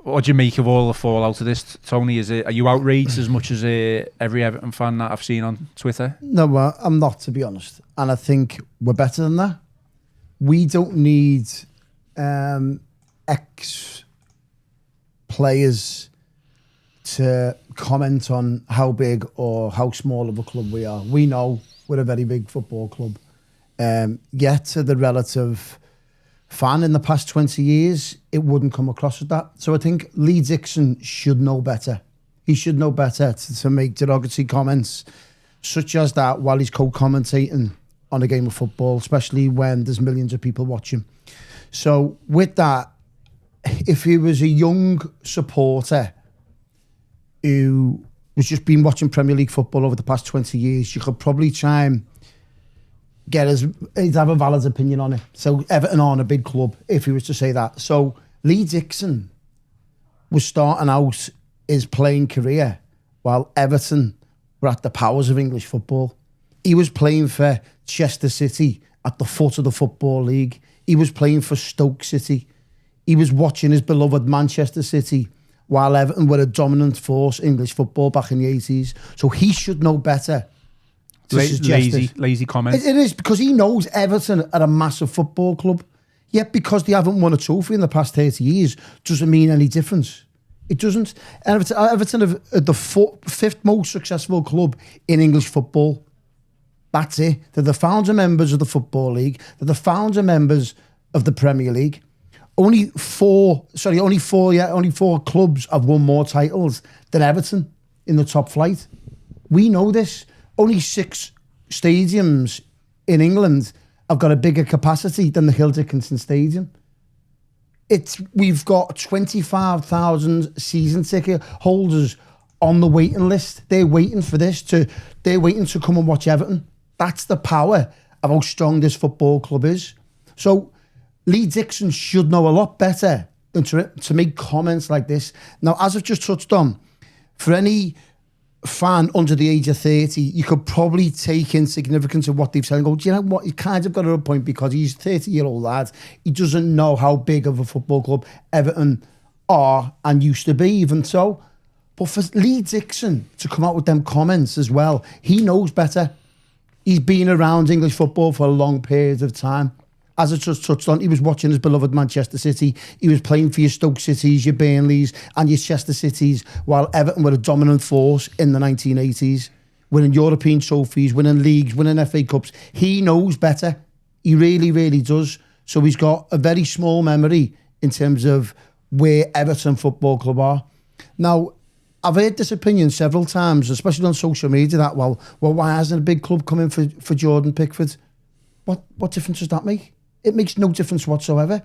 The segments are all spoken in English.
What do you make of all the fallout of this, Tony? Are you outraged as much as every Everton fan that I've seen on Twitter? No, I'm not, to be honest. And I think we're better than that. We don't need ex-players to comment on how big or how small of a club we are. We know we're a very big football club. Yet to the relative fan in the past 20 years, it wouldn't come across as that. So I think Lee Dixon should know better. He should know better to make derogatory comments such as that while he's co-commentating on a game of football, especially when there's millions of people watching. So with that, if he was a young supporter who was just been watching Premier League football over the past 20 years, you could probably try and he'd have a valid opinion on it. So Everton aren't a big club, if he was to say that. So Lee Dixon was starting out his playing career while Everton were at the powers of English football. He was playing for Chester City at the foot of the Football League. He was playing for Stoke City. He was watching his beloved Manchester City while Everton were a dominant force in English football back in the 80s. So he should know better. Lazy comment. It is, because he knows Everton are a massive football club. Yet because they haven't won a trophy in the past 30 years doesn't mean any difference. It doesn't. Everton are the fifth most successful club in English football. That's it. They're the founder members of the Football League. They're the founder members of the Premier League. Only four clubs have won more titles than Everton in the top flight. We know this. Only 6 stadiums in England have got a bigger capacity than the Hill Dickinson Stadium. We've got 25,000 season ticket holders on the waiting list. They're waiting for this. They're waiting to come and watch Everton. That's the power of how strong this football club is. So Lee Dixon should know a lot better than to make comments like this. Now, as I've just touched on, for any fan under the age of 30, you could probably take in significance of what they've said and go, do you know what, he kind of got a point, because he's a 30-year-old lad. He doesn't know how big of a football club Everton are and used to be, even so. But for Lee Dixon to come out with them comments as well, he knows better. He's been around English football for a long period of time. As I just touched on, he was watching his beloved Manchester City. He was playing for your Stoke Cities, your Burnleys and your Chester Cities, while Everton were a dominant force in the 1980s, winning European trophies, winning leagues, winning FA Cups. He knows better. He really, really does. So he's got a very small memory in terms of where Everton Football Club are. Now, I've heard this opinion several times, especially on social media, that, well, why hasn't a big club come in for Jordan Pickford? What difference does that make? It makes no difference whatsoever.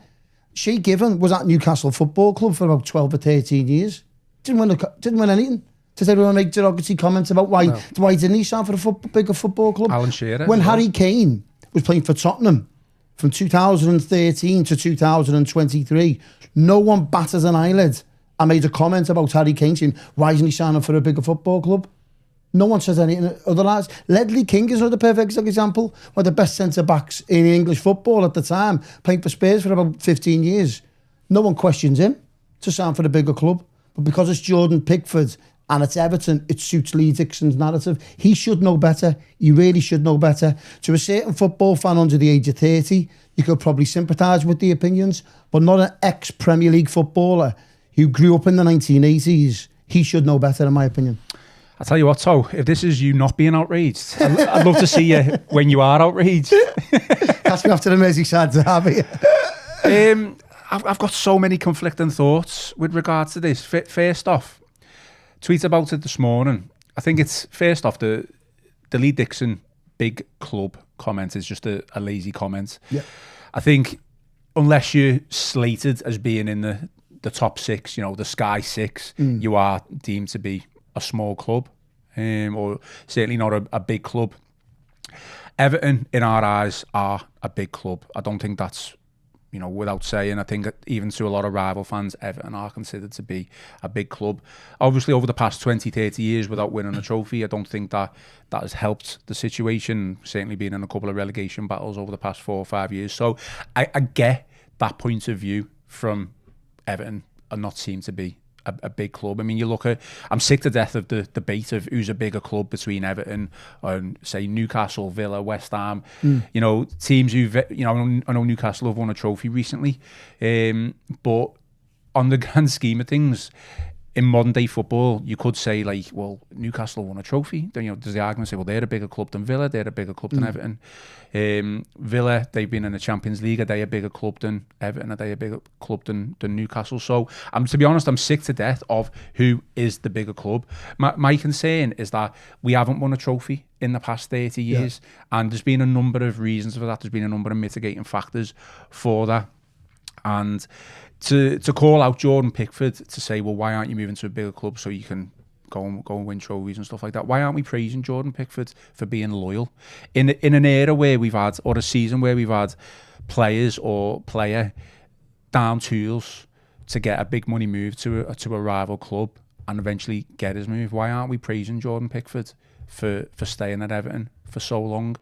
Shea Given was at Newcastle Football Club for about 12 or 13 years. Didn't win anything. Did everyone make derogatory comments about why didn't he sign for a bigger football club? Alan Shearer. When Harry Kane was playing for Tottenham from 2013 to 2023, no one batted an eyelid and made a comment about Harry Kane saying, why isn't he signing for a bigger football club? No one says anything otherwise. Ledley King is another perfect example. One of the best centre-backs in English football at the time, playing for Spurs for about 15 years. No one questions him to sign for a bigger club. But because it's Jordan Pickford and it's Everton, it suits Lee Dixon's narrative. He should know better. He really should know better. To a certain football fan under the age of 30, you could probably sympathise with the opinions, but not an ex-Premier League footballer who grew up in the 1980s. He should know better, in my opinion. I'll tell you what, So, if this is you not being outraged, I'd love to see you when you are outraged. Catch me after the Merseyside derby. I've got so many conflicting thoughts with regards to this. First off, tweet about it this morning. I think it's, first off, the Lee Dixon big club comment is just a lazy comment. Yeah. I think unless you're slated as being in the top 6, the Sky 6, you are deemed to be a small club, or certainly not a big club. Everton, in our eyes, are a big club. I don't think that's, without saying. I think even to a lot of rival fans, Everton are considered to be a big club. Obviously, over the past 20, 30 years without winning a trophy, I don't think that has helped the situation, certainly being in a couple of relegation battles over the past 4 or 5 years. So I get that point of view from Everton not seem to be a big club. I mean, you look at, I'm sick to death of the debate of who's a bigger club between Everton and, say, Newcastle, Villa, West Ham. You know, teams who, you know, I know Newcastle have won a trophy recently, but on the grand scheme of things, in modern day football, you could say, like, well, Newcastle won a trophy. Then, you know, there's the argument say, well, they're a bigger club than Villa, they're a bigger club than Everton. Villa, they've been in the Champions League. Are they a bigger club than Everton? Are they a bigger club than Newcastle? So, to be honest, I'm sick to death of who is the bigger club. My concern is that we haven't won a trophy in the past 30 years, and there's been a number of reasons for that. There's been a number of mitigating factors for that. And to call out Jordan Pickford to say, well, why aren't you moving to a bigger club so you can go and win trophies and stuff like that? Why aren't we praising Jordan Pickford for being loyal? In an era where we've had, or a season where we've had players or player down tools to get a big money move to a rival club and eventually get his move, why aren't we praising Jordan Pickford for staying at Everton for so long?